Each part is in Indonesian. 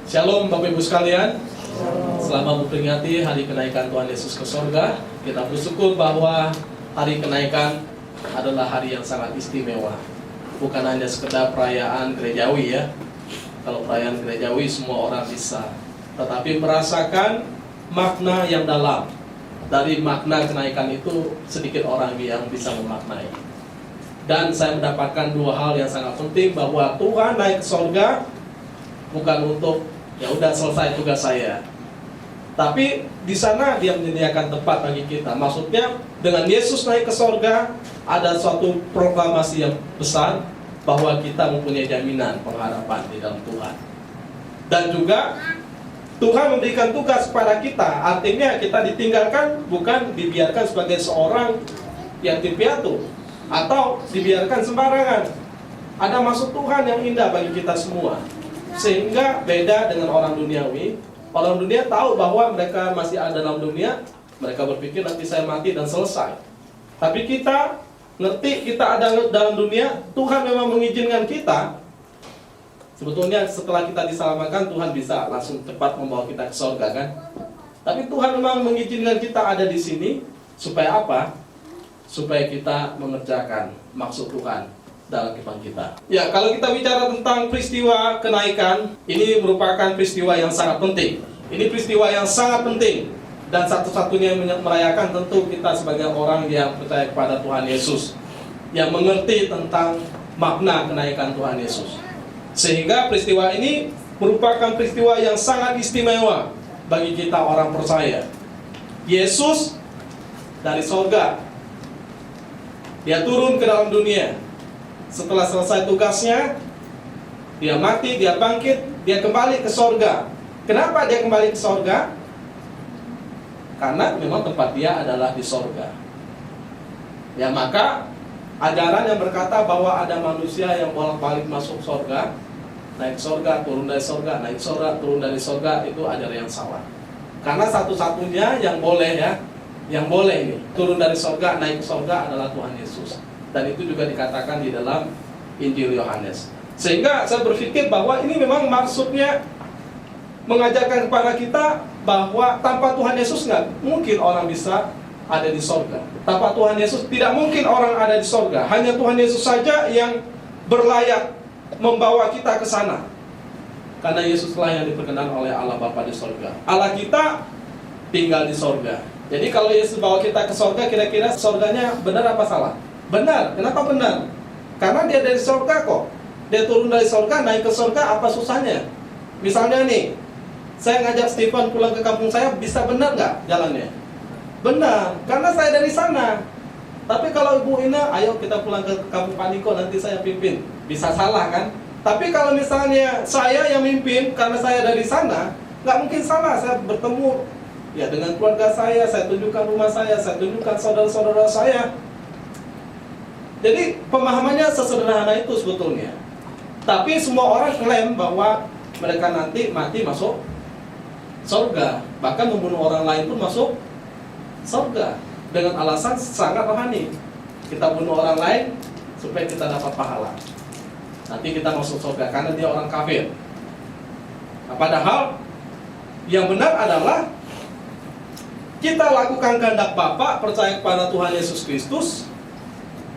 Shalom Bapak Ibu sekalian. Selama memperingati hari kenaikan Tuhan Yesus ke sorga, kita bersyukur bahwa hari kenaikan adalah hari yang sangat istimewa. Bukan hanya sekedar perayaan gerejawi ya. Kalau perayaan gerejawi semua orang bisa, tetapi merasakan makna yang dalam. Dari makna kenaikan itu sedikit orang yang bisa memaknai. Dan saya mendapatkan dua hal yang sangat penting, bahwa Tuhan naik ke sorga bukan untuk ya udah selesai tugas saya, tapi di sana Dia menyediakan tempat bagi kita. Maksudnya dengan Yesus naik ke sorga ada suatu proklamasi yang besar bahwa kita mempunyai jaminan pengharapan di dalam Tuhan. Dan juga Tuhan memberikan tugas kepada kita. Artinya kita ditinggalkan, bukan dibiarkan sebagai seorang yatim piatu atau dibiarkan sembarangan. Ada maksud Tuhan yang indah bagi kita semua. Sehingga beda dengan orang duniawi. Orang dunia tahu bahwa mereka masih ada dalam dunia, mereka berpikir nanti saya mati dan selesai. Tapi kita ngerti kita ada dalam dunia. Tuhan memang mengizinkan kita. Sebetulnya setelah kita diselamatkan, Tuhan bisa langsung cepat membawa kita ke surga kan. Tapi Tuhan memang mengizinkan kita ada di sini. Supaya apa? Supaya kita mengerjakan maksud Tuhan dalam kehidupan kita. Ya, kalau kita bicara tentang peristiwa kenaikan, ini merupakan peristiwa yang sangat penting. Ini peristiwa yang sangat penting. Dan satu-satunya yang merayakan tentu kita sebagai orang yang percaya kepada Tuhan Yesus, yang mengerti tentang makna kenaikan Tuhan Yesus. Sehingga peristiwa ini merupakan peristiwa yang sangat istimewa bagi kita orang percaya. Yesus dari sorga, Dia turun ke dalam dunia. Setelah selesai tugasnya, Dia mati, Dia bangkit, Dia kembali ke sorga. Kenapa Dia kembali ke sorga? Karena memang tempat Dia adalah di sorga. Ya, maka ajaran yang berkata bahwa ada manusia yang bolak-balik masuk sorga, naik sorga, turun dari sorga, naik sorga, turun dari sorga, itu ajaran yang salah. Karena satu-satunya yang boleh ya, yang boleh ini turun dari sorga, naik ke sorga adalah Tuhan Yesus. Dan itu juga dikatakan di dalam Injil Yohanes. Sehingga saya berpikir bahwa ini memang maksudnya mengajarkan kepada kita bahwa tanpa Tuhan Yesus nggak mungkin orang bisa ada di sorga. Tanpa Tuhan Yesus tidak mungkin orang ada di sorga. Hanya Tuhan Yesus saja yang berlayak membawa kita ke sana. Karena Yesuslah yang diperkenan oleh Allah Bapa di sorga. Allah kita tinggal di sorga. Jadi kalau Yesus bawa kita ke sorga, kira-kira sorganya benar apa salah? Benar. Kenapa benar? Karena Dia dari sorga kok. Dia turun dari sorga, naik ke sorga, apa susahnya? Misalnya nih, saya ngajak Stephen pulang ke kampung saya, bisa benar nggak jalannya? Benar, karena saya dari sana. Tapi kalau Ibu Ina, ayo kita pulang ke kampung Paniko, nanti saya pimpin. Bisa salah kan? Tapi kalau misalnya saya yang mimpin, karena saya dari sana, nggak mungkin salah. Saya bertemu ya dengan keluarga saya tunjukkan rumah saya tunjukkan saudara-saudara saya. Jadi pemahamannya sesederhana itu sebetulnya. Tapi semua orang klaim bahwa mereka nanti mati masuk surga. Bahkan membunuh orang lain pun masuk surga dengan alasan sangat rohani. Kita bunuh orang lain supaya kita dapat pahala. Nanti kita masuk surga karena dia orang kafir. Nah, padahal yang benar adalah kita lakukan kehendak Bapa, percaya kepada Tuhan Yesus Kristus,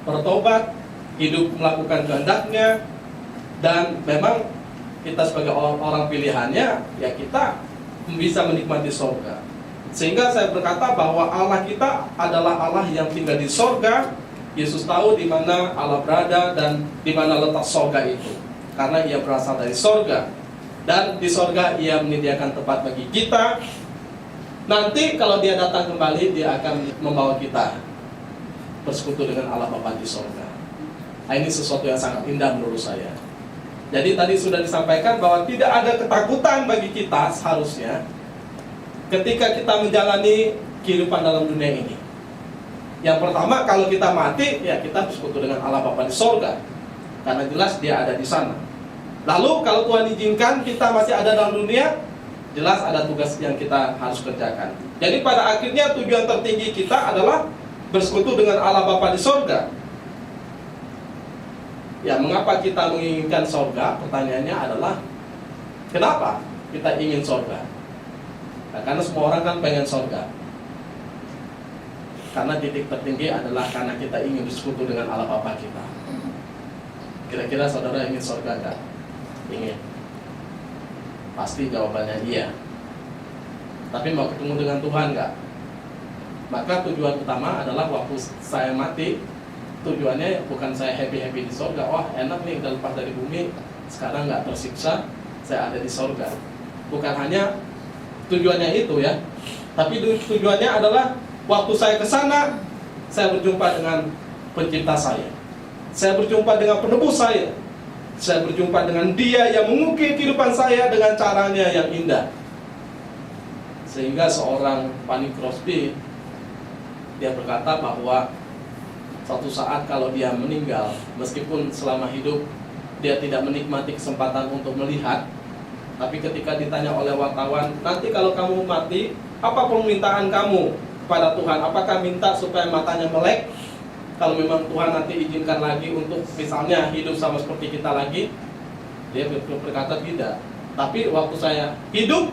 bertobat, hidup melakukan kehendaknya, dan memang kita sebagai orang pilihannya, ya kita bisa menikmati sorga. Sehingga saya berkata bahwa Allah kita adalah Allah yang tinggal di sorga. Yesus tahu di mana Allah berada dan di mana letak sorga itu, karena Ia berasal dari sorga. Dan di sorga Ia menyediakan tempat bagi kita. Nanti kalau Dia datang kembali, Dia akan membawa kita bersekutu dengan Allah Bapa di sorga. Nah, ini sesuatu yang sangat indah menurut saya. Jadi tadi sudah disampaikan bahwa tidak ada ketakutan bagi kita seharusnya ketika kita menjalani kehidupan dalam dunia ini. Yang pertama, kalau kita mati, ya kita bersekutu dengan Allah Bapa di sorga, karena jelas Dia ada di sana. Lalu kalau Tuhan izinkan kita masih ada dalam dunia, jelas ada tugas yang kita harus kerjakan. Jadi pada akhirnya tujuan tertinggi kita adalah bersekutu dengan Allah Bapa di sorga. Ya, mengapa kita menginginkan sorga? Pertanyaannya adalah kenapa? kita ingin sorga? Nah, karena semua orang kan pengen sorga. Karena titik tertinggi adalah karena kita ingin bersekutu dengan Allah Bapa kita. Kira-kira saudara ingin sorga enggak? Ingin. Pasti jawabannya iya. Tapi mau ketemu dengan Tuhan enggak? Maka tujuan utama adalah waktu saya mati, tujuannya bukan saya happy-happy di sorga. Wah enak nih udah lepas dari bumi, sekarang enggak tersiksa, saya ada di sorga. Bukan hanya tujuannya itu ya, tapi tujuannya adalah waktu saya ke sana, saya berjumpa dengan pencipta saya berjumpa dengan penebus saya berjumpa dengan Dia yang mengukir kehidupan saya dengan caranya yang indah. Sehingga seorang Fanny Crosby, dia berkata bahwa suatu saat kalau dia meninggal, meskipun selama hidup dia tidak menikmati kesempatan untuk melihat, tapi ketika ditanya oleh wartawan, nanti kalau kamu mati, apa permintaan kamu kepada Tuhan? Apakah minta supaya matanya melek? Kalau memang Tuhan nanti izinkan lagi untuk misalnya hidup sama seperti kita lagi, dia berkata tidak. Tapi waktu saya hidup,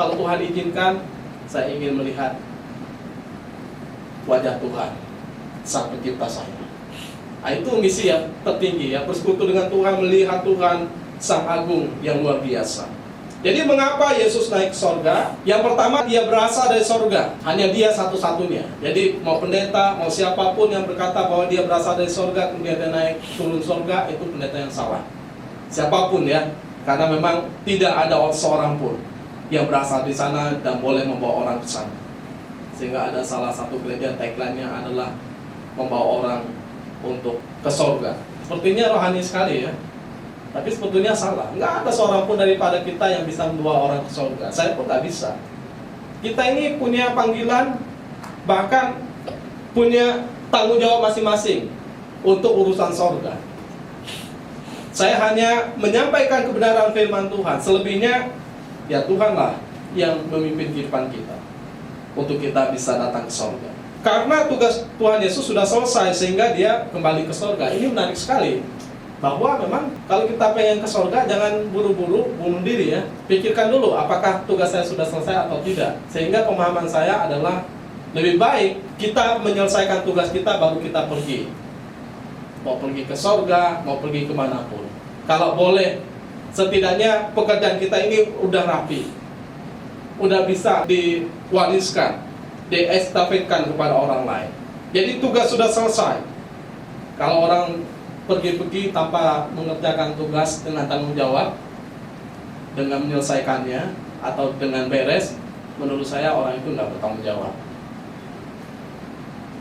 kalau Tuhan izinkan, saya ingin melihat wajah Tuhan, Sang Pencipta saya. Nah, itu misi yang tertinggi ya, bersekutu dengan Tuhan, melihat Tuhan Sang Agung yang luar biasa. Jadi mengapa Yesus naik ke sorga? Yang pertama, dia berasal dari sorga. Hanya dia satu-satunya. Jadi mau pendeta, mau siapapun yang berkata bahwa dia berasal dari sorga, kemudian dia naik turun sorga, itu pendeta yang salah. Siapapun ya, karena memang tidak ada seorang pun yang berasal di sana dan boleh membawa orang ke sana. Sehingga ada salah satu gereja tagline-nya adalah membawa orang untuk ke sorga. Sepertinya rohani sekali ya. Tapi sebetulnya salah. Nggak ada seorang pun daripada kita yang bisa membawa orang ke surga. Saya pun nggak bisa. Kita ini punya panggilan, bahkan punya tanggung jawab masing-masing untuk urusan surga. Saya hanya menyampaikan kebenaran firman Tuhan. Selebihnya, ya Tuhanlah yang memimpin kehidupan kita untuk kita bisa datang ke surga. Karena tugas Tuhan Yesus sudah selesai sehingga dia kembali ke surga. Ini menarik sekali. Bahwa memang kalau kita pengen ke surga, jangan buru-buru bunuh diri ya. Pikirkan dulu apakah tugas saya sudah selesai atau tidak. Sehingga pemahaman saya adalah lebih baik kita menyelesaikan tugas kita baru kita pergi. Mau pergi ke surga, mau pergi kemanapun. Kalau boleh, setidaknya pekerjaan kita ini udah rapi, udah bisa diwariskan, diestafetkan kepada orang lain. Jadi tugas sudah selesai. Kalau orang pergi-pergi tanpa mengerjakan tugas dengan tanggung jawab, dengan menyelesaikannya atau dengan beres, menurut saya orang itu nggak bertanggung jawab.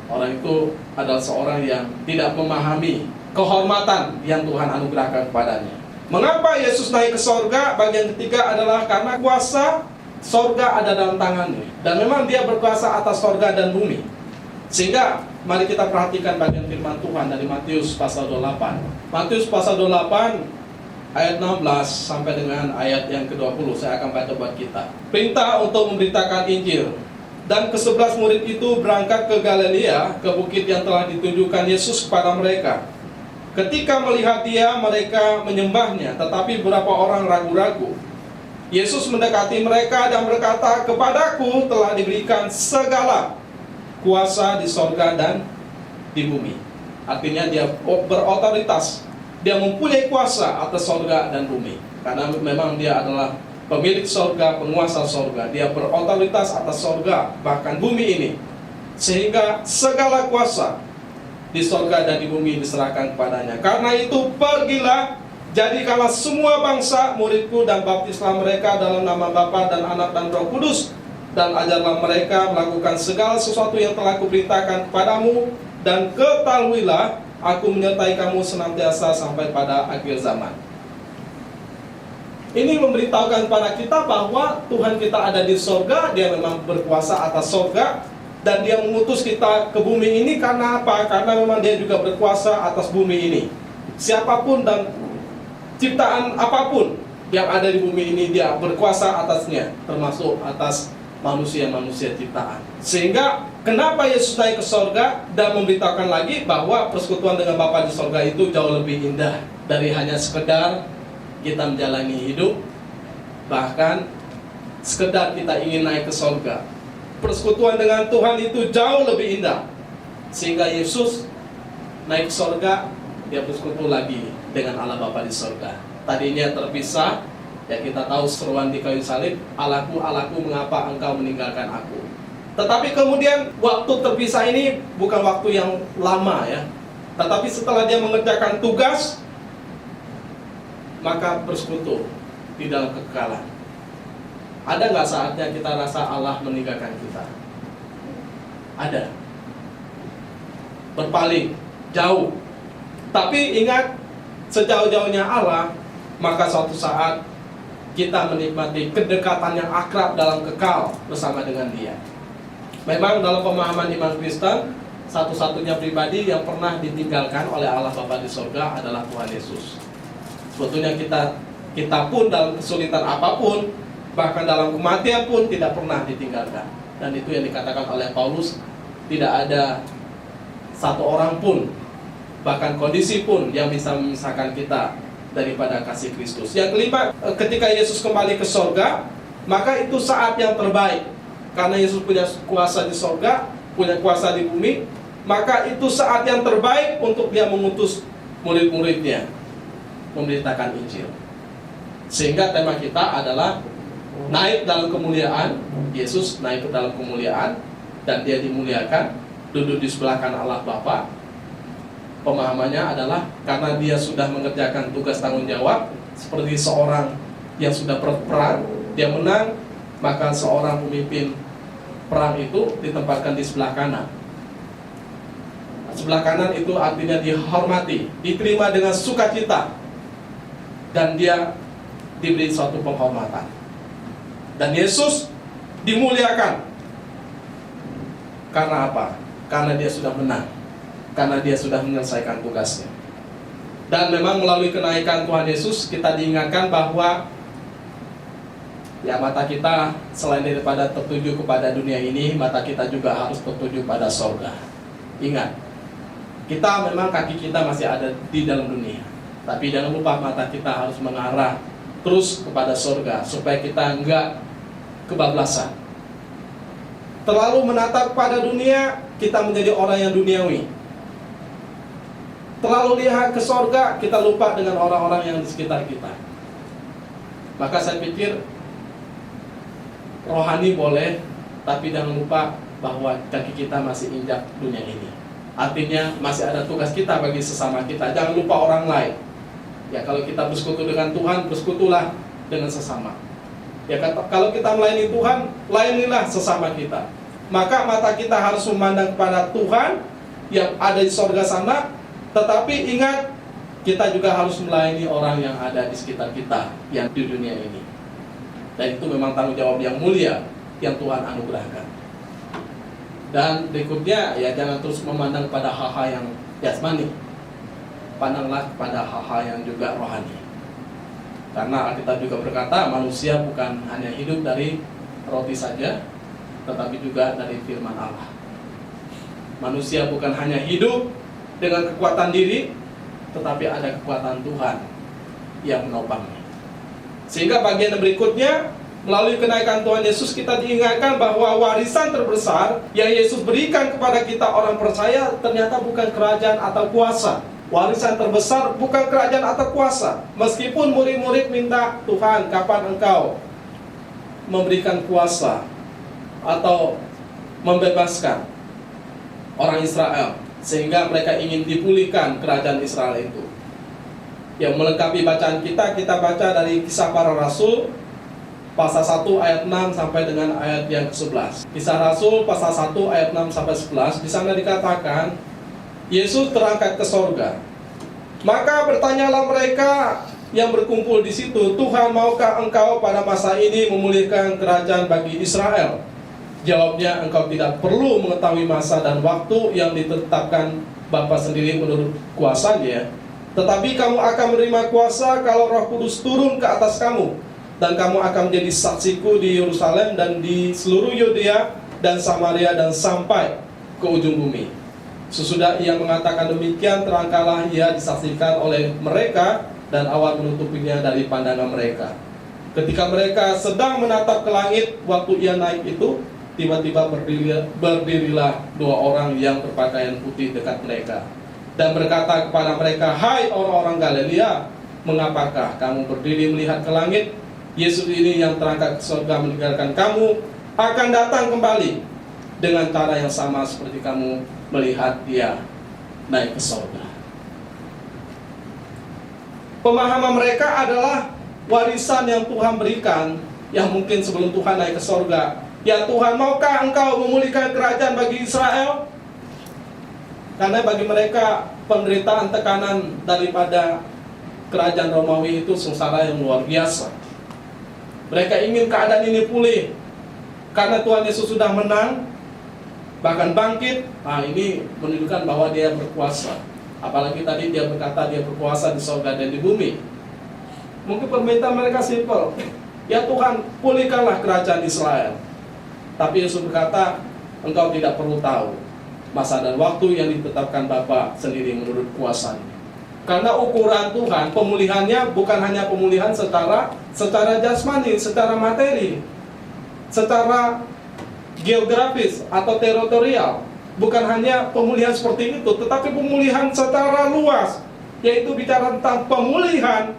Orang itu adalah seorang yang tidak memahami kehormatan yang Tuhan anugerahkan kepadanya. Mengapa Yesus naik ke sorga? Bagian ketiga adalah karena kuasa sorga ada dalam tangannya. Dan memang dia berkuasa atas sorga dan bumi. Sehingga mari kita perhatikan bagian firman Tuhan dari Matius pasal 28. Matius pasal 28 ayat 16 sampai dengan ayat yang ke-20. Saya akan baca buat kita. Perintah untuk memberitakan Injil. Dan ke-11 murid itu berangkat ke Galilea, ke bukit yang telah ditunjukkan Yesus kepada mereka. Ketika melihat dia, mereka menyembahnya, tetapi beberapa orang ragu-ragu. Yesus mendekati mereka dan berkata, "Kepadaku telah diberikan segala kuasa di sorga dan di bumi." Artinya dia berotoritas. Dia mempunyai kuasa atas sorga dan bumi. Karena memang dia adalah pemilik sorga, penguasa sorga. Dia berotoritas atas sorga, bahkan bumi ini. Sehingga segala kuasa di sorga dan di bumi diserahkan kepadanya. Karena itu pergilah, jadikanlah semua bangsa muridku dan baptislah mereka dalam nama Bapa dan Anak dan Roh Kudus. Dan ajarlah mereka melakukan segala sesuatu yang telah kuperintahkan kepadamu. Dan ketahuilah, aku menyertai kamu senantiasa sampai pada akhir zaman. Ini memberitahukan kepada kita bahwa Tuhan kita ada di sorga. Dia memang berkuasa atas sorga. Dan dia mengutus kita ke bumi ini karena apa? Karena memang dia juga berkuasa atas bumi ini. Siapapun dan ciptaan apapun yang ada di bumi ini, dia berkuasa atasnya. Termasuk atas manusia-manusia ciptaan. Sehingga kenapa Yesus naik ke sorga dan memberitahukan lagi bahwa persekutuan dengan Bapa di sorga itu jauh lebih indah dari hanya sekedar kita menjalani hidup. Bahkan sekedar kita ingin naik ke sorga. Persekutuan dengan Tuhan itu jauh lebih indah. Sehingga Yesus naik ke sorga, dia bersekutu lagi dengan Allah Bapa di sorga. Tadinya terpisah, ya kita tahu seruan di kayu salib, Allahku, Allahku, mengapa engkau meninggalkan aku. Tetapi kemudian waktu terpisah ini bukan waktu yang lama ya. Tetapi setelah dia mengerjakan tugas, maka bersekutu di dalam kekekalan. Ada nggak saatnya kita rasa Allah meninggalkan kita? Ada. Berpaling, jauh. Tapi ingat, sejauh-jauhnya Allah, maka suatu saat kita menikmati kedekatan yang akrab dalam kekal bersama dengan Dia. Memang dalam pemahaman iman Kristen, satu-satunya pribadi yang pernah ditinggalkan oleh Allah Bapa di surga adalah Tuhan Yesus. Sebetulnya kita pun dalam kesulitan apapun, bahkan dalam kematian pun tidak pernah ditinggalkan. Dan itu yang dikatakan oleh Paulus, tidak ada satu orang pun, bahkan kondisi pun yang bisa memisahkan kita daripada kasih Kristus. Yang kelima, ketika Yesus kembali ke sorga, maka itu saat yang terbaik. Karena Yesus punya kuasa di sorga, punya kuasa di bumi, maka itu saat yang terbaik untuk Dia mengutus murid-muridnya memberitakan Injil. Sehingga tema kita adalah naik dalam kemuliaan. Yesus naik ke dalam kemuliaan dan Dia dimuliakan, duduk di sebelah kanan Allah Bapa. Pemahamannya adalah karena Dia sudah mengerjakan tugas tanggung jawab seperti seorang yang sudah berperang, dia menang, maka seorang pemimpin perang itu ditempatkan di sebelah kanan. Sebelah kanan itu artinya dihormati, diterima dengan sukacita, dan dia diberi suatu penghormatan. Dan Yesus dimuliakan. Karena apa? Karena Dia sudah menang, karena Dia sudah menyelesaikan tugasnya. Dan memang melalui kenaikan Tuhan Yesus, kita diingatkan bahwa ya, mata kita selain daripada tertuju kepada dunia ini, mata kita juga harus tertuju pada sorga. Ingat, kita memang kaki kita masih ada di dalam dunia, tapi jangan lupa mata kita harus mengarah terus kepada sorga, supaya kita enggak kebablasan. Terlalu menatap pada dunia, kita menjadi orang yang duniawi. Terlalu lihat ke sorga, kita lupa dengan orang-orang yang di sekitar kita. Maka saya pikir rohani boleh, tapi jangan lupa bahwa kaki kita masih injak dunia ini. Artinya masih ada tugas kita bagi sesama kita. Jangan lupa orang lain. Ya, kalau kita bersekutu dengan Tuhan, bersekutulah dengan sesama. Ya, kalau kita melayani Tuhan, layanilah sesama kita. Maka mata kita harus memandang kepada Tuhan yang ada di sorga sana. Tetapi ingat, kita juga harus melayani orang yang ada di sekitar kita, yang di dunia ini. Dan itu memang tanggung jawab yang mulia yang Tuhan anugerahkan. Dan berikutnya, ya jangan terus memandang pada hal-hal yang jasmani. Pandanglah kepada hal-hal yang juga rohani. Karena Alkitab juga berkata, manusia bukan hanya hidup dari roti saja, tetapi juga dari firman Allah. Manusia bukan hanya hidup dengan kekuatan diri, tetapi ada kekuatan Tuhan yang menopangnya. Sehingga bagian berikutnya, melalui kenaikan Tuhan Yesus, kita diingatkan bahwa warisan terbesar yang Yesus berikan kepada kita orang percaya ternyata bukan kerajaan atau kuasa. Warisan terbesar bukan kerajaan atau kuasa. Meskipun murid-murid minta, Tuhan, kapan Engkau memberikan kuasa atau membebaskan orang Israel, sehingga mereka ingin dipulihkan kerajaan Israel itu. Yang melengkapi bacaan kita baca dari Kisah Para Rasul pasal 1 ayat 6 sampai dengan ayat yang ke-11. Kisah Rasul pasal 1 ayat 6 sampai 11, di sana dikatakan Yesus terangkat ke sorga. Maka bertanyalah mereka yang berkumpul di situ, Tuhan, maukah Engkau pada masa ini memulihkan kerajaan bagi Israel? Jawabnya, engkau tidak perlu mengetahui masa dan waktu yang ditetapkan Bapa sendiri menurut kuasanya. Tetapi kamu akan menerima kuasa kalau Roh Kudus turun ke atas kamu, dan kamu akan menjadi saksiku di Yerusalem dan di seluruh Yudea dan Samaria dan sampai ke ujung bumi. Sesudah ia mengatakan demikian, terangkatlah ia disaksikan oleh mereka, dan awan menutupinya dari pandangan mereka. Ketika mereka sedang menatap ke langit, waktu ia naik itu, tiba-tiba berdirilah dua orang yang berpakaian putih dekat mereka dan berkata kepada mereka, "Hai orang-orang Galilea, mengapakah kamu berdiri melihat ke langit? Yesus ini yang terangkat ke surga meninggalkan kamu akan datang kembali dengan cara yang sama seperti kamu melihat dia naik ke surga." Pemahaman mereka adalah warisan yang Tuhan berikan, yang mungkin sebelum Tuhan naik ke surga. Ya Tuhan, maukah Engkau memulihkan kerajaan bagi Israel? Karena bagi mereka penderitaan tekanan daripada kerajaan Romawi itu sengsara yang luar biasa. Mereka ingin keadaan ini pulih, karena Tuhan Yesus sudah menang, bahkan bangkit. Nah, ini menunjukkan bahwa dia berkuasa. Apalagi tadi dia berkata dia berkuasa di surga dan di bumi. Mungkin permintaan mereka simpel, ya Tuhan, pulihkanlah kerajaan Israel. Tapi Yesus berkata, engkau tidak perlu tahu masa dan waktu yang ditetapkan Bapa sendiri menurut kuasanya. Karena ukuran Tuhan, pemulihannya bukan hanya pemulihan secara jasmani, secara materi, secara geografis atau teritorial. Bukan hanya pemulihan seperti itu, tetapi pemulihan secara luas, yaitu bicara tentang pemulihan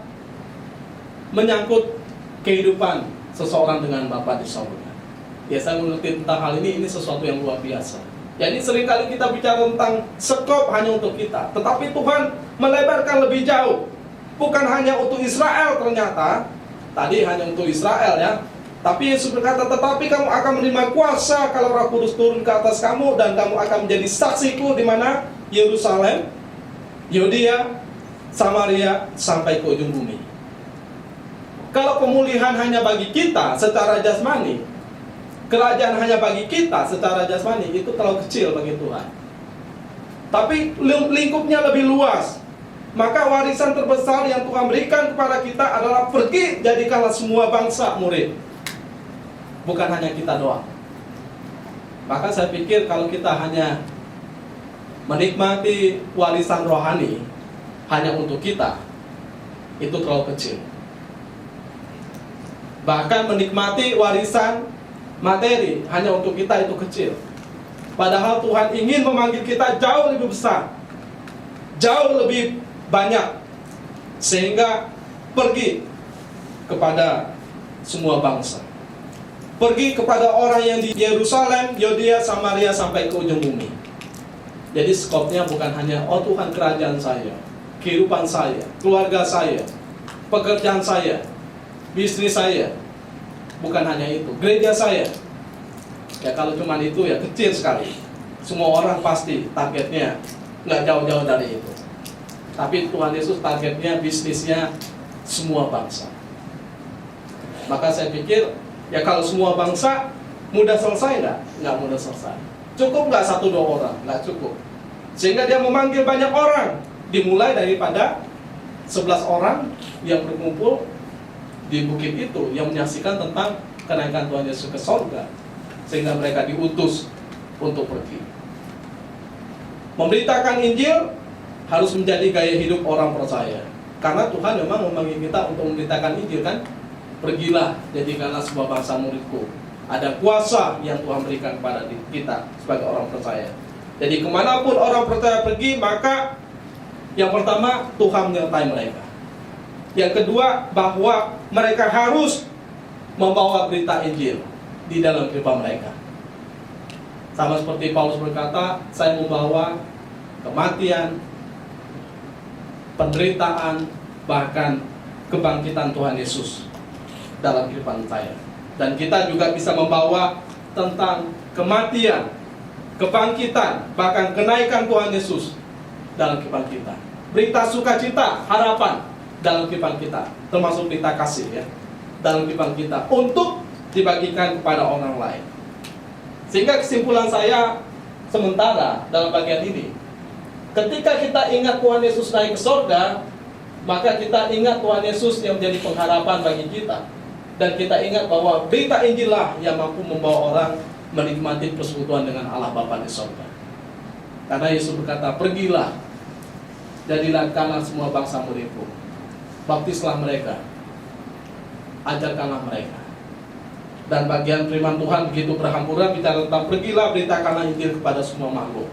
menyangkut kehidupan seseorang dengan Bapa di surga. Ya, saya mengerti tentang hal ini sesuatu yang luar biasa. Jadi seringkali kita bicara tentang skop hanya untuk kita, tetapi Tuhan melebarkan lebih jauh. Bukan hanya untuk Israel ternyata, tadi hanya untuk Israel ya. Tapi Yesus berkata, tetapi kamu akan menerima kuasa kalau Roh Kudus turun ke atas kamu, dan kamu akan menjadi saksiku di mana? Yerusalem, Yudea, Samaria, sampai ke ujung bumi. Kalau pemulihan hanya bagi kita secara jasmani, kerajaan hanya bagi kita secara jasmani, itu terlalu kecil bagi Tuhan. Tapi lingkupnya lebih luas. Maka warisan terbesar yang Tuhan berikan kepada kita adalah pergi jadikanlah semua bangsa murid. Bukan hanya kita doang. Maka saya pikir kalau kita hanya menikmati warisan rohani hanya untuk kita, itu terlalu kecil. Bahkan menikmati warisan materi hanya untuk kita itu kecil. Padahal Tuhan ingin memanggil kita jauh lebih besar, jauh lebih banyak, sehingga pergi kepada semua bangsa, pergi kepada orang yang di Yerusalem, Yudea, Samaria, sampai ke ujung bumi. Jadi skopnya bukan hanya, oh Tuhan, kerajaan saya, kehidupan saya, keluarga saya, pekerjaan saya, bisnis saya. Bukan hanya itu, gereja saya. Ya kalau cuma itu ya kecil sekali. Semua orang pasti targetnya nggak jauh-jauh dari itu. Tapi Tuhan Yesus targetnya, bisnisnya semua bangsa. Maka saya pikir, ya kalau semua bangsa, mudah selesai nggak? Nggak mudah selesai. Cukup nggak 1-2 orang? Nggak cukup. Sehingga dia memanggil banyak orang. Dimulai daripada 11 orang yang berkumpul di bukit itu, yang menyaksikan tentang kenaikan Tuhan Yesus ke surga, sehingga mereka diutus untuk pergi. Memberitakan Injil harus menjadi gaya hidup orang percaya. Karena Tuhan memang memanggil kita untuk memberitakan Injil kan? Pergilah, jadikanlah sebuah bangsa muridku. Ada kuasa yang Tuhan berikan kepada kita sebagai orang percaya. Jadi kemanapun orang percaya pergi, maka yang pertama, Tuhan menyertai mereka. Yang kedua, bahwa mereka harus membawa berita Injil di dalam kehidupan mereka. Sama seperti Paulus berkata, saya membawa kematian, penderitaan, bahkan kebangkitan Tuhan Yesus dalam kehidupan saya. Dan kita juga bisa membawa tentang kematian, kebangkitan, bahkan kenaikan Tuhan Yesus dalam kehidupan kita. Berita sukacita, harapan dalam kehidupan kita, termasuk berita kasih ya, dalam kehidupan kita, untuk dibagikan kepada orang lain. Sehingga kesimpulan saya sementara dalam bagian ini, ketika kita ingat Tuhan Yesus naik ke surga, maka kita ingat Tuhan Yesus yang menjadi pengharapan bagi kita. Dan kita ingat bahwa berita Injil lah yang mampu membawa orang menikmati persekutuan dengan Allah Bapa di surga. Karena Yesus berkata, pergilah, jadikanlah semua bangsa muridku, baptislah mereka ajarkanlah mereka. Dan bagian firman Tuhan begitu berhamburan bicara tentang pergilah beritakanlah Injil kepada semua makhluk.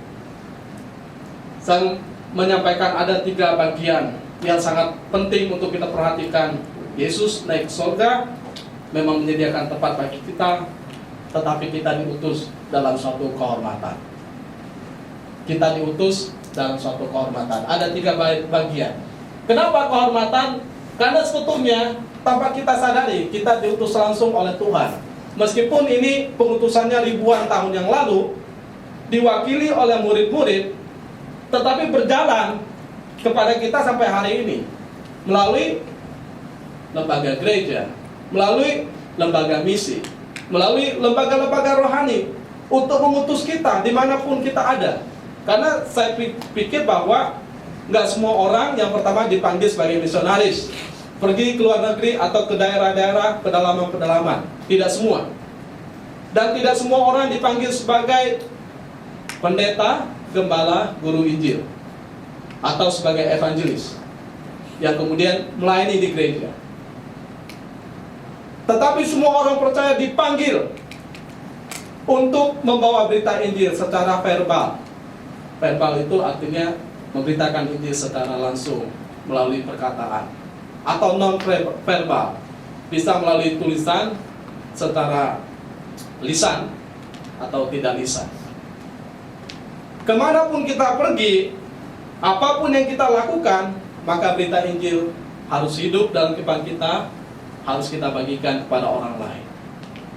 Saya menyampaikan ada 3 bagian yang sangat penting untuk kita perhatikan. Yesus naik ke surga, memang menyediakan tempat bagi kita, tetapi kita diutus dalam suatu kehormatan. Kita diutus dalam suatu kehormatan. Ada 3 bagian. Kenapa kehormatan? Karena sebetulnya tanpa kita sadari, kita diutus langsung oleh Tuhan. Meskipun ini pengutusannya ribuan tahun yang lalu, diwakili oleh murid-murid, tetapi berjalan kepada kita sampai hari ini melalui lembaga gereja, melalui lembaga misi, melalui lembaga-lembaga rohani untuk mengutus kita dimanapun kita ada. Karena saya pikir bahwa nggak semua orang yang pertama dipanggil sebagai misionaris pergi ke luar negeri atau ke daerah-daerah pedalaman-pedalaman. Tidak semua. Dan tidak semua orang dipanggil sebagai pendeta, gembala, guru Injil, atau sebagai evangelis yang kemudian melayani di gereja. Tetapi semua orang percaya dipanggil untuk membawa berita Injil secara verbal. Verbal itu artinya memberitakan Injil secara langsung melalui perkataan. Atau non-verbal, bisa melalui tulisan, secara lisan, atau tidak lisan. Kemanapun kita pergi, apapun yang kita lakukan, maka berita Injil harus hidup dalam kehidupan kita, harus kita bagikan kepada orang lain.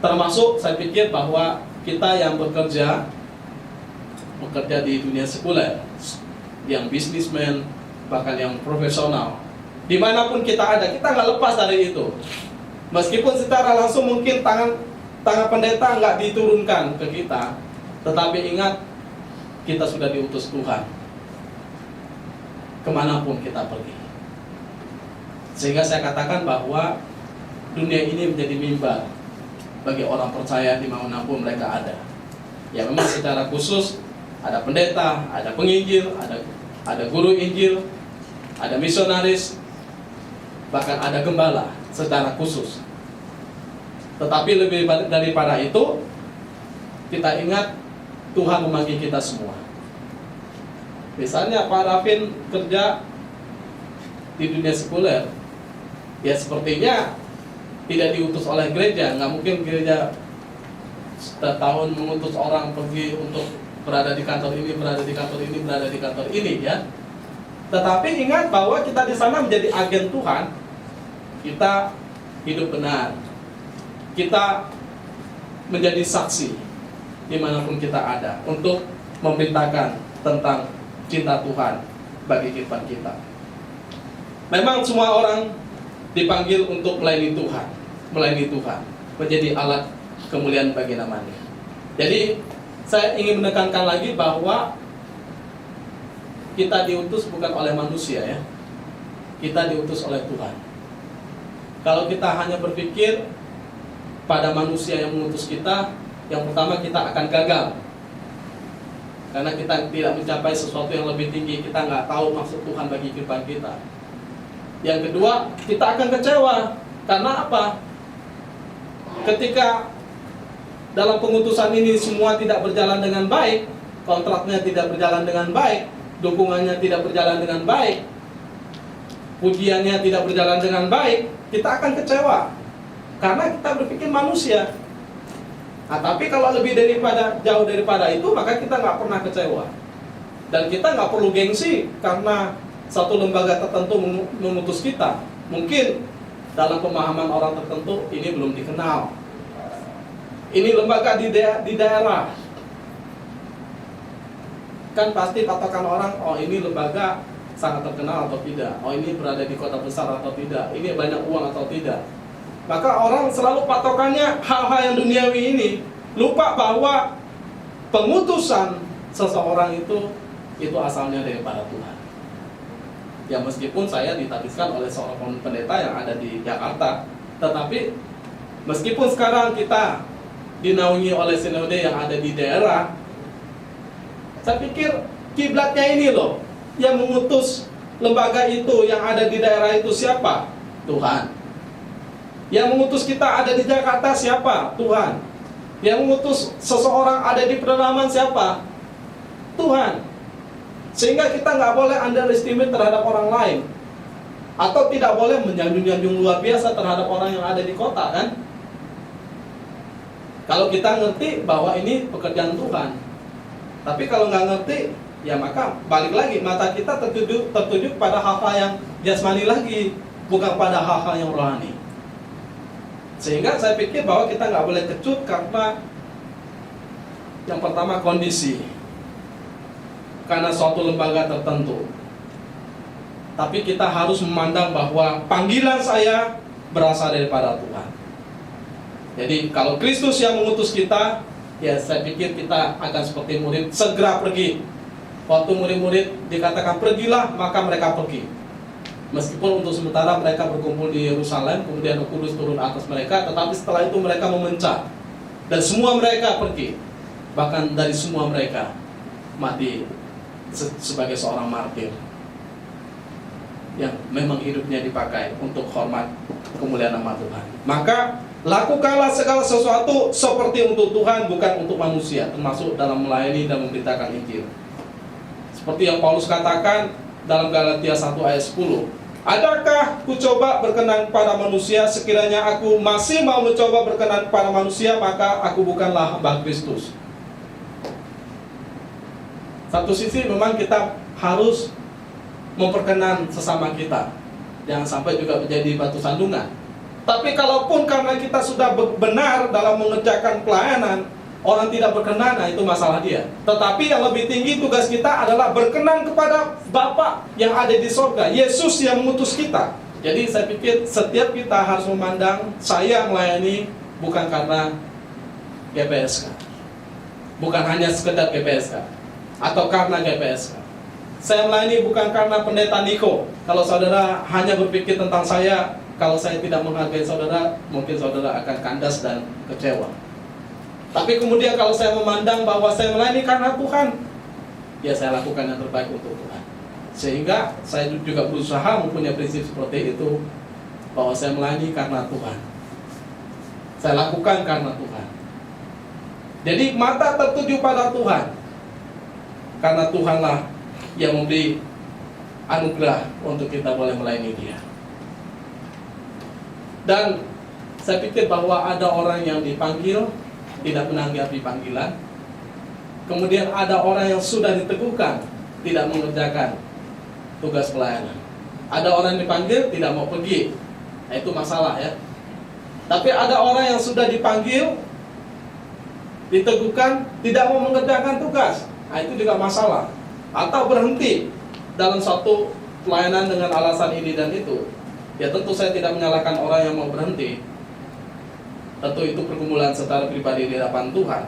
Termasuk saya pikir bahwa kita yang bekerja di dunia sekuler, yang bisnismen, bahkan yang profesional, dimanapun kita ada, kita nggak lepas dari itu. Meskipun secara langsung mungkin tangan pendeta nggak diturunkan ke kita, tetapi ingat, kita sudah diutus Tuhan kemanapun kita pergi. Sehingga saya katakan bahwa dunia ini menjadi mimbar bagi orang percaya dimanapun mereka ada. Ya memang secara khusus ada pendeta, ada penginjil, ada guru Injil, ada misionaris, bahkan ada gembala secara khusus. Tetapi lebih daripada itu, kita ingat Tuhan memanggil kita semua. Misalnya Pak Rafin kerja di dunia sekuler, ya sepertinya tidak diutus oleh gereja. Nggak mungkin gereja setiap tahun mengutus orang pergi untuk berada di kantor ini, berada di kantor ini, berada di kantor ini, ya. Tetapi ingat bahwa kita di sana menjadi agen Tuhan. Kita hidup benar. Kita menjadi saksi dimanapun kita ada untuk memberitakan tentang cinta Tuhan bagi kehidupan kita. Memang semua orang dipanggil untuk melayani Tuhan, menjadi alat kemuliaan bagi namanya. Jadi saya ingin menekankan lagi bahwa kita diutus bukan oleh manusia, ya. Kita diutus oleh Tuhan. Kalau kita hanya berpikir pada manusia yang mengutus kita, yang pertama kita akan gagal. Karena kita tidak mencapai sesuatu yang lebih tinggi, kita nggak tahu maksud Tuhan bagi kehidupan kita. Yang kedua, kita akan kecewa. Karena apa? Ketika dalam pengutusan ini semua tidak berjalan dengan baik, kontraknya tidak berjalan dengan baik, dukungannya tidak berjalan dengan baik, pujiannya tidak berjalan dengan baik, kita akan kecewa. Karena kita berpikir manusia. Nah, tapi kalau jauh daripada itu, maka kita nggak pernah kecewa. Dan kita nggak perlu gengsi karena satu lembaga tertentu mengutus kita. Mungkin dalam pemahaman orang tertentu ini belum dikenal. Ini lembaga di daerah. Kan pasti patokan orang, oh ini lembaga sangat terkenal atau tidak, oh ini berada di kota besar atau tidak, ini banyak uang atau tidak. Maka orang selalu patokannya hal-hal yang duniawi ini, lupa bahwa pengutusan seseorang itu asalnya daripada Tuhan. Ya meskipun saya ditabiskan oleh seorang pendeta yang ada di Jakarta, tetapi meskipun sekarang kita dinaungi oleh sinode yang ada di daerah, saya pikir kiblatnya ini loh, yang mengutus lembaga itu yang ada di daerah itu siapa? Tuhan. Yang mengutus kita ada di Jakarta siapa? Tuhan. Yang mengutus seseorang ada di pedalaman siapa? Tuhan. Sehingga kita nggak boleh underestimate terhadap orang lain, atau tidak boleh menyanjung-nyanjung luar biasa terhadap orang yang ada di kota, kan? Kalau kita ngerti bahwa ini pekerjaan Tuhan. Tapi kalau nggak ngerti, ya maka balik lagi, mata kita tertuju pada hal-hal yang jasmani lagi, bukan pada hal-hal yang rohani. Sehingga saya pikir bahwa kita nggak boleh kecut karena yang pertama kondisi, karena suatu lembaga tertentu. Tapi kita harus memandang bahwa panggilan saya berasal daripada Tuhan. Jadi kalau Kristus yang mengutus kita, ya saya pikir kita akan seperti murid, segera pergi. Waktu murid-murid dikatakan pergilah, maka mereka pergi. Meskipun untuk sementara mereka berkumpul di Yerusalem, kemudian Roh Kudus turun atas mereka, tetapi setelah itu mereka memencah. Dan semua mereka pergi. Bahkan dari semua mereka mati sebagai seorang martir yang memang hidupnya dipakai untuk hormat kemuliaan nama Tuhan. Maka lakukanlah segala sesuatu seperti untuk Tuhan, bukan untuk manusia, termasuk dalam melayani dan memberitakan Injil. Seperti yang Paulus katakan dalam Galatia 1 ayat 10, adakah ku coba berkenan pada manusia? Sekiranya aku masih mau mencoba berkenan pada manusia, maka aku bukanlah hamba Kristus. Satu sisi memang kita harus memperkenan sesama kita, jangan sampai juga menjadi batu sandungan. Tapi kalaupun karena kita sudah benar dalam mengerjakan pelayanan, orang tidak berkenan, nah itu masalah dia. Tetapi yang lebih tinggi tugas kita adalah berkenan kepada Bapa yang ada di sorga, Yesus yang mengutus kita. Jadi saya pikir setiap kita harus memandang saya melayani bukan karena GPSK, bukan hanya sekedar GPSK, atau karena GPSK. Saya melayani bukan karena pendeta Niko. Kalau saudara hanya berpikir tentang saya, kalau saya tidak menghargai saudara, mungkin saudara akan kandas dan kecewa. Tapi kemudian kalau saya memandang bahwa saya melayani karena Tuhan, ya saya lakukan yang terbaik untuk Tuhan. Sehingga saya juga berusaha mempunyai prinsip seperti itu, bahwa saya melayani karena Tuhan. Saya lakukan karena Tuhan. Jadi mata tertuju pada Tuhan, karena Tuhanlah yang memberi anugerah untuk kita boleh melayani Dia. Dan saya pikir bahwa ada orang yang dipanggil tidak menanggapi panggilan. Kemudian ada orang yang sudah diteguhkan tidak mengerjakan tugas pelayanan. Ada orang yang dipanggil tidak mau pergi. Nah, itu masalah ya. Tapi ada orang yang sudah dipanggil, diteguhkan, tidak mau mengerjakan tugas. Nah, itu juga masalah. Atau berhenti dalam suatu pelayanan dengan alasan ini dan itu. Ya tentu saya tidak menyalahkan orang yang mau berhenti. Tentu itu pergumulan secara pribadi di hadapan Tuhan.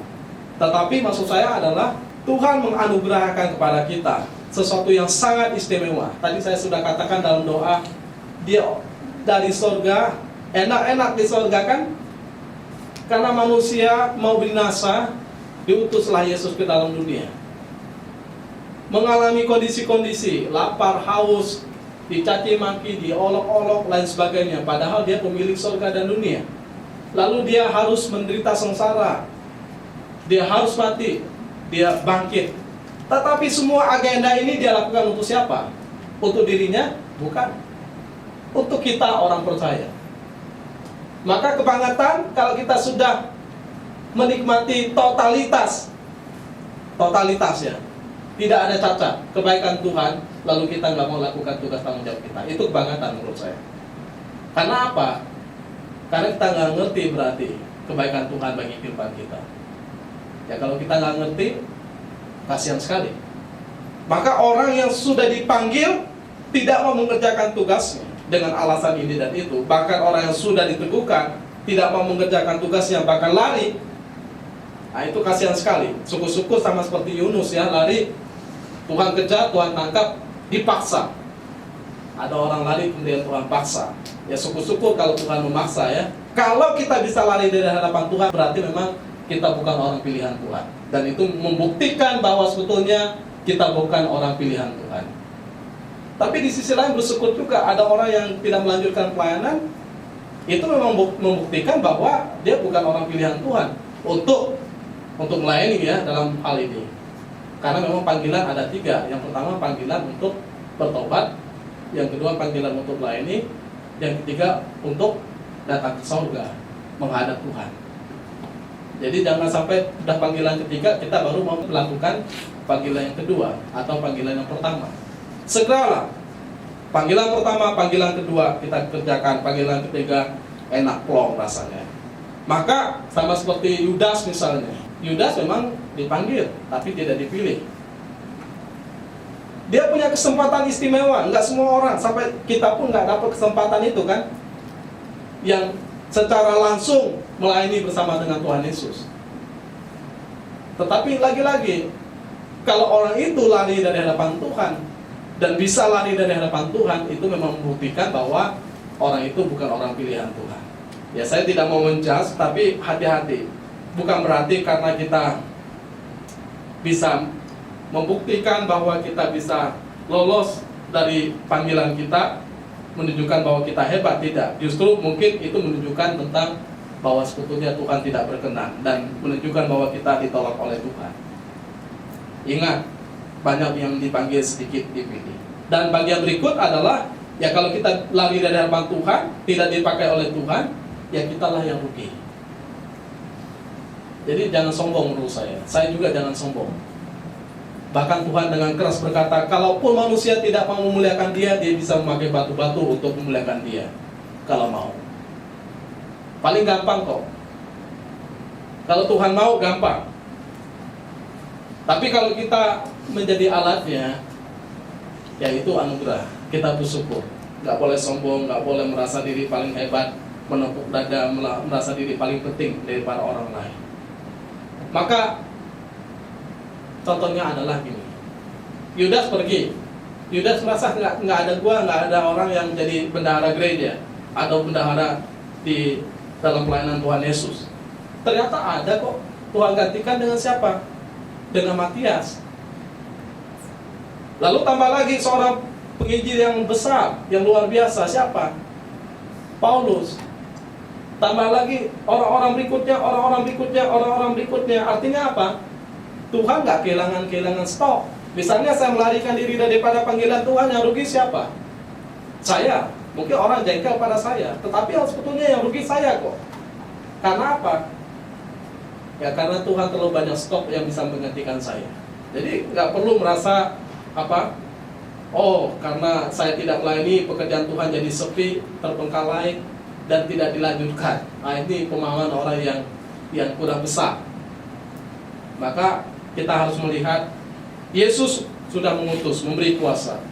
Tetapi maksud saya adalah Tuhan menganugerahkan kepada kita sesuatu yang sangat istimewa. Tadi saya sudah katakan dalam doa, Dia dari sorga, enak-enak di sorga kan? Karena manusia mau binasa, diutuslah Yesus ke dalam dunia. Mengalami kondisi-kondisi, lapar, haus, dicaci maki, diolok-olok, lain sebagainya. Padahal dia pemilik sorga dan dunia. Lalu dia harus menderita sengsara, dia harus mati, dia bangkit. Tetapi semua agenda ini dia lakukan untuk siapa? Untuk dirinya? Bukan. Untuk kita orang percaya. Maka kebangetan kalau kita sudah menikmati totalitas ya, tidak ada cacat, kebaikan Tuhan, lalu kita nggak mau lakukan tugas tanggung jawab kita. Itu kebangetan menurut saya. Karena apa? Karena kita nggak ngerti berarti kebaikan Tuhan bagi kehidupan kita. Ya kalau kita nggak ngerti, kasihan sekali. Maka orang yang sudah dipanggil tidak mau mengerjakan tugasnya dengan alasan ini dan itu. Bahkan orang yang sudah diteguhkan tidak mau mengerjakan tugasnya, bahkan lari. Nah itu kasihan sekali. Syukur-syukur sama seperti Yunus ya, lari, Tuhan kejar, Tuhan tangkap, dipaksa. Ada orang lari kemudian Tuhan paksa. Ya syukur-syukur kalau Tuhan memaksa ya. Kalau kita bisa lari dari hadapan Tuhan, berarti memang kita bukan orang pilihan Tuhan. Dan itu membuktikan bahwa sebetulnya kita bukan orang pilihan Tuhan. Tapi di sisi lain bersyukur juga ada orang yang tidak melanjutkan pelayanan itu memang membuktikan bahwa dia bukan orang pilihan Tuhan untuk melayani ya dalam hal ini. Karena memang panggilan ada 3. Yang pertama panggilan untuk bertobat, yang kedua panggilan untuk melayani, yang ketiga untuk datang ke surga menghadap Tuhan. Jadi jangan sampai sudah panggilan ketiga kita baru mau melakukan panggilan yang kedua atau panggilan yang pertama. Segeralah panggilan pertama, panggilan kedua kita kerjakan, panggilan ketiga enak plong rasanya. Maka sama seperti Yudas misalnya. Yudas memang dipanggil tapi tidak dipilih. Dia punya kesempatan istimewa, nggak semua orang, sampai kita pun nggak dapat kesempatan itu kan, yang secara langsung melayani bersama dengan Tuhan Yesus. Tetapi lagi-lagi, kalau orang itu lari dari hadapan Tuhan dan bisa lari dari hadapan Tuhan, itu memang membuktikan bahwa orang itu bukan orang pilihan Tuhan. Ya, saya tidak mau menjudge, tapi hati-hati. Bukan berarti karena kita bisa membuktikan bahwa kita bisa lolos dari panggilan kita, menunjukkan bahwa kita hebat, tidak. Justru mungkin itu menunjukkan tentang bahwa sebetulnya Tuhan tidak berkenan dan menunjukkan bahwa kita ditolak oleh Tuhan. Ingat, banyak yang dipanggil, sedikit dipilih. Dan bagian berikut adalah, ya kalau kita lari dari hadapan Tuhan, tidak dipakai oleh Tuhan, ya kitalah yang rugi. Jadi jangan sombong menurut saya juga jangan sombong. Bahkan Tuhan dengan keras berkata, kalaupun manusia tidak mau memuliakan dia, dia bisa memakai batu-batu untuk memuliakan dia, kalau mau. Paling gampang kok. Kalau Tuhan mau, gampang. Tapi kalau kita menjadi alatnya, ya itu anugerah. Kita bersyukur. Gak boleh sombong, gak boleh merasa diri paling hebat, menepuk dada, merasa diri paling penting daripada orang lain. Maka contohnya adalah gini. Yudas pergi. Yudas merasa nggak ada gua, nggak ada orang yang jadi bendahara gereja atau bendahara di dalam pelayanan Tuhan Yesus. Ternyata ada kok. Tuhan gantikan dengan siapa? Dengan Matias. Lalu tambah lagi seorang penginjil yang besar, yang luar biasa, siapa? Paulus. Tambah lagi orang-orang berikutnya. Artinya apa? Tuhan nggak kehilangan stok. Misalnya saya melarikan diri daripada panggilan Tuhan, yang rugi siapa? Saya. Mungkin orang jengkel pada saya, tetapi sebetulnya yang rugi saya kok. Karena apa? Ya karena Tuhan terlalu banyak stok yang bisa menggantikan saya. Jadi nggak perlu merasa apa? Oh, karena saya tidak melayani, pekerjaan Tuhan jadi sepi, terbengkalai, dan tidak dilanjutkan. Nah, ini pemahaman orang yang kurang besar. Maka kita harus melihat Yesus sudah mengutus, memberi kuasa.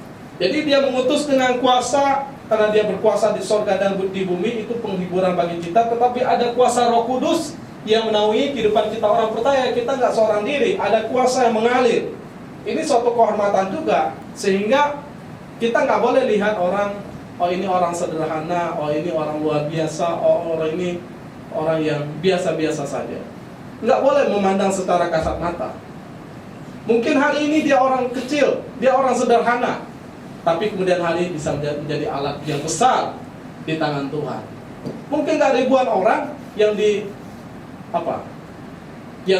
Jadi dia mengutus dengan kuasa, karena dia berkuasa di sorga dan di bumi, itu penghiburan bagi kita. Tetapi ada kuasa Roh Kudus yang menaungi kehidupan kita orang percaya. Kita nggak seorang diri, ada kuasa yang mengalir. Ini suatu kehormatan juga, sehingga kita nggak boleh lihat orang, oh ini orang sederhana, oh ini orang luar biasa, oh orang ini orang yang biasa-biasa saja. Nggak boleh memandang secara kasat mata. Mungkin hari ini dia orang kecil, dia orang sederhana, tapi kemudian hari ini bisa menjadi alat yang besar di tangan Tuhan. Mungkin nggak ribuan orang yang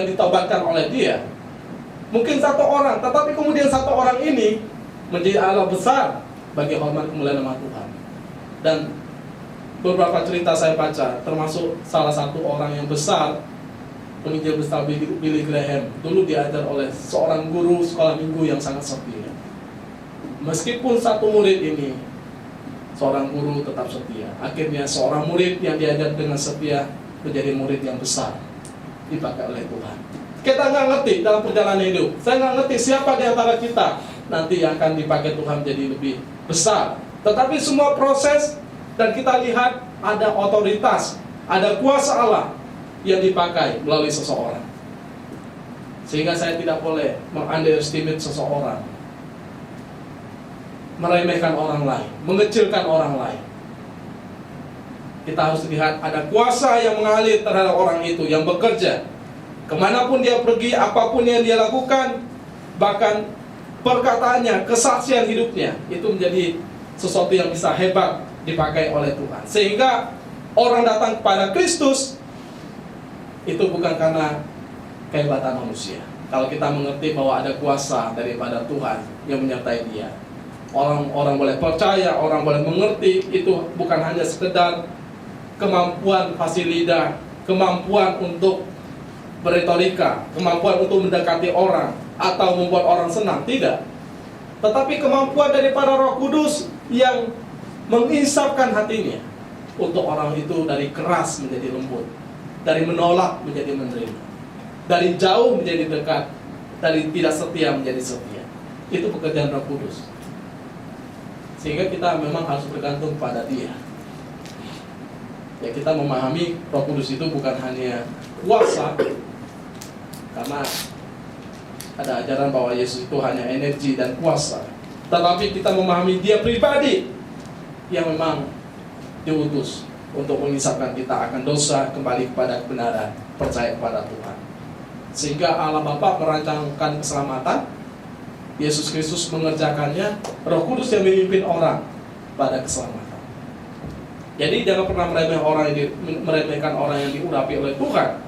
ditobatkan oleh dia. Mungkin satu orang, tetapi kemudian satu orang ini menjadi alat besar bagi hormat kemuliaan nama Tuhan. Dan beberapa cerita saya baca, termasuk salah satu orang yang besar, penginjil besar Billy Graham. Dulu diajar oleh seorang guru sekolah minggu yang sangat setia. Meskipun satu murid ini, seorang guru tetap setia. Akhirnya seorang murid yang diajar dengan setia menjadi murid yang besar, dipakai oleh Tuhan. Kita nggak ngerti dalam perjalanan hidup. Saya nggak ngerti siapa di antara kita nanti yang akan dipakai Tuhan jadi lebih besar. Tetapi semua proses, dan kita lihat ada otoritas, ada kuasa Allah yang dipakai melalui seseorang. Sehingga saya tidak boleh underestimate seseorang, meremehkan orang lain, mengecilkan orang lain. Kita harus lihat ada kuasa yang mengalir terhadap orang itu, yang bekerja. Kemanapun dia pergi, apapun yang dia lakukan, bahkan perkataannya, kesaksian hidupnya, itu menjadi sesuatu yang bisa hebat dipakai oleh Tuhan. Sehingga orang datang kepada Kristus, itu bukan karena kehebatan manusia. Kalau kita mengerti bahwa ada kuasa daripada Tuhan yang menyertai dia, orang boleh percaya, orang boleh mengerti. Itu bukan hanya sekedar kemampuan fasih lidah, kemampuan untuk beretorika, kemampuan untuk mendekati orang atau membuat orang senang, tidak. Tetapi kemampuan daripada Roh Kudus yang menginsapkan hatinya untuk orang itu dari keras menjadi lembut, dari menolak menjadi menerima, dari jauh menjadi dekat, dari tidak setia menjadi setia. Itu pekerjaan Roh Kudus. Sehingga kita memang harus bergantung pada Dia. Ya, kita memahami Roh Kudus itu bukan hanya kuasa, karena ada ajaran bahwa Yesus itu hanya energi dan kuasa, tetapi kita memahami Dia pribadi yang memang diutus untuk mengisapkan kita akan dosa, kembali kepada kebenaran, percaya kepada Tuhan. Sehingga Allah Bapa merancangkan keselamatan, Yesus Kristus mengerjakannya, Roh Kudus yang memimpin orang pada keselamatan. Jadi jangan pernah meremehkan orang yang diurapi oleh Tuhan.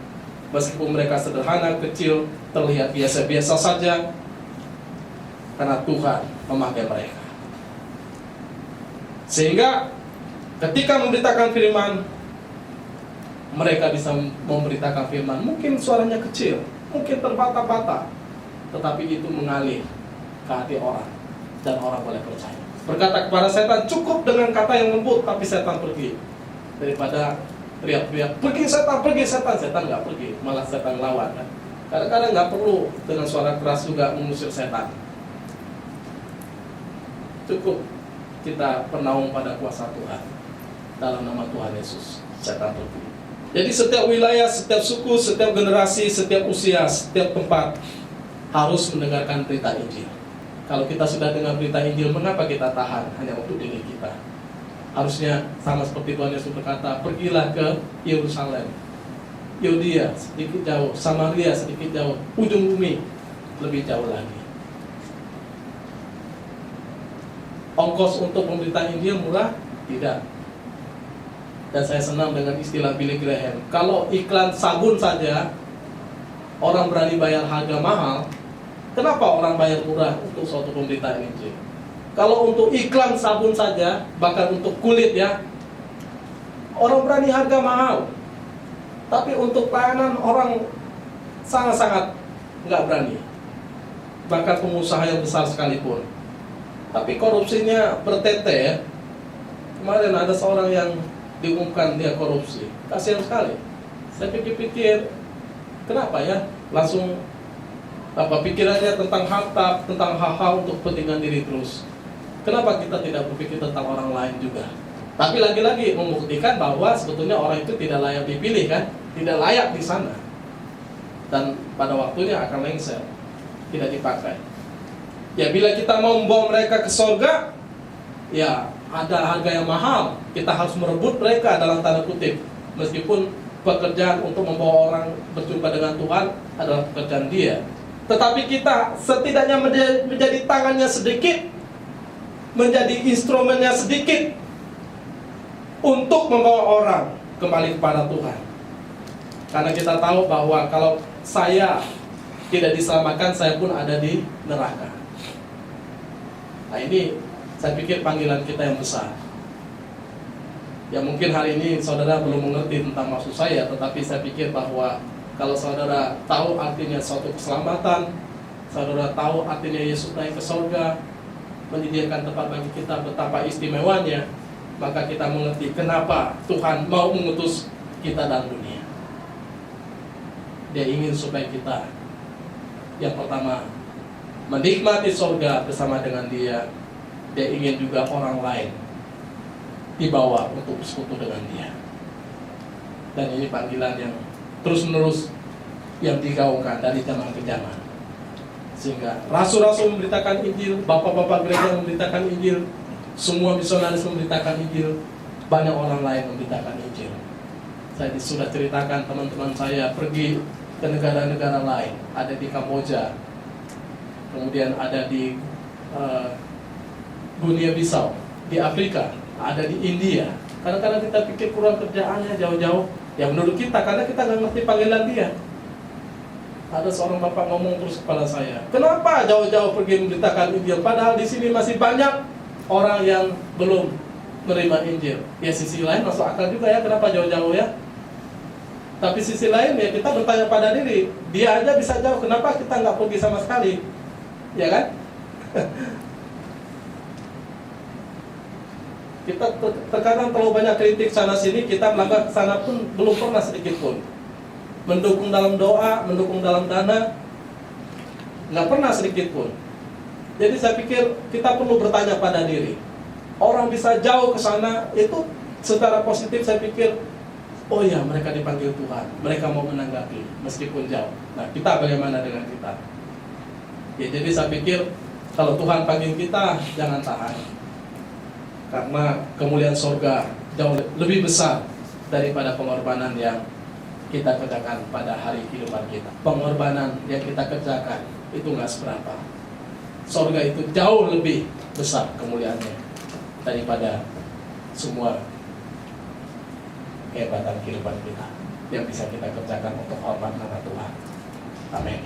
Meskipun mereka sederhana, kecil, terlihat biasa-biasa saja, karena Tuhan memakai mereka. Sehingga ketika memberitakan firman, mereka bisa memberitakan firman, mungkin suaranya kecil, mungkin terbata-bata, tetapi itu mengalir ke hati orang, dan orang boleh percaya. Berkata kepada setan, cukup dengan kata yang lembut, tapi setan pergi. Daripada teriak-teriak, pergi setan, setan nggak pergi, malah setan lawan. Kan? Kadang-kadang nggak perlu dengan suara keras juga mengusir setan. Cukup kita bernaung pada kuasa Tuhan. Dalam nama Tuhan Yesus, setan pergi. Jadi setiap wilayah, setiap suku, setiap generasi, setiap usia, setiap tempat harus mendengarkan berita Injil. Kalau kita sudah dengar berita Injil, mengapa kita tahan hanya untuk diri kita? Harusnya sama seperti Tuhan Yesus berkata, pergilah ke Yerusalem, Yudea sedikit jauh, Samaria sedikit jauh, ujung bumi lebih jauh lagi. Ongkos untuk memberitakan Injil murah? Tidak. Dan saya senang dengan istilah Billy Graham. Kalau iklan sabun saja orang berani bayar harga mahal, kenapa orang bayar murah untuk suatu pemberitaan Injil? Kalau untuk iklan sabun saja, bahkan untuk kulit ya, orang berani harga mahal. Tapi untuk pelayanan orang sangat-sangat nggak berani. Bahkan pengusaha yang besar sekalipun. Tapi korupsinya bertete ya. Kemarin ada seorang yang diumumkan dia korupsi. Kasihan sekali. Saya pikir-pikir, kenapa ya? Langsung pikirannya tentang harta, tentang hal-hal untuk kepentingan diri terus. Kenapa kita tidak berpikir tentang orang lain juga? Tapi lagi-lagi membuktikan bahwa sebetulnya orang itu tidak layak dipilih kan? Tidak layak di sana. Dan pada waktunya akan lengser, tidak dipakai. Ya bila kita mau membawa mereka ke surga, ya ada harga yang mahal. Kita harus merebut mereka dalam tanda kutip. Meskipun pekerjaan untuk membawa orang berjumpa dengan Tuhan adalah pekerjaan dia. Tetapi kita setidaknya menjadi tangannya sedikit, menjadi instrumennya sedikit untuk membawa orang kembali kepada Tuhan. Karena kita tahu bahwa kalau saya tidak diselamatkan, saya pun ada di neraka. Nah ini saya pikir panggilan kita yang besar. Ya mungkin hari ini saudara belum mengerti tentang maksud saya, tetapi saya pikir bahwa kalau saudara tahu artinya suatu keselamatan, saudara tahu artinya Yesus naik ke surga, menyediakan tempat bagi kita betapa istimewanya, maka kita mengerti kenapa Tuhan mau mengutus kita dalam dunia. Dia ingin supaya kita yang pertama menikmati surga bersama dengan Dia. Dia ingin juga orang lain dibawa untuk bersekutu dengan Dia. Dan ini panggilan yang terus-menerus yang digaungkan dari zaman ke zaman. Sehingga rasul-rasul memberitakan Injil, bapak-bapak gereja memberitakan Injil, semua misionaris memberitakan Injil, banyak orang lain memberitakan Injil. Saya sudah ceritakan teman-teman saya pergi ke negara-negara lain, ada di Kamboja, kemudian ada di Guinea Bissau, di Afrika, ada di India, Kadang-kadang kita pikir kurang kerjaannya jauh-jauh. Ya menurut kita, karena kita nggak ngerti panggilan dia. Ada seorang bapak ngomong terus kepala saya, kenapa jauh-jauh pergi memberitakan Injil, padahal di sini masih banyak orang yang belum menerima Injil. Ya sisi lain masuk akal juga ya, kenapa jauh-jauh ya. Tapi sisi lain ya kita bertanya pada diri, dia aja bisa jauh, kenapa kita nggak pergi sama sekali? Ya kan? Kita terkadang terlalu banyak kritik sana sini, kita melangkah ke sana pun belum pernah sedikit pun. Mendukung dalam doa, mendukung dalam dana, nggak pernah sedikit pun. Jadi saya pikir kita perlu bertanya pada diri. Orang bisa jauh ke sana, itu secara positif saya pikir, oh ya mereka dipanggil Tuhan, mereka mau menanggapi meskipun jauh. Nah kita bagaimana dengan kita? Ya jadi saya pikir kalau Tuhan panggil kita, jangan tahan. Karena kemuliaan sorga jauh lebih besar daripada pengorbanan yang kita kerjakan pada hari kehidupan kita. Pengorbanan yang kita kerjakan itu nggak seberapa. Sorga itu jauh lebih besar kemuliaannya daripada semua kehebatan kehidupan kita yang bisa kita kerjakan untuk hormat nama Tuhan. Amin.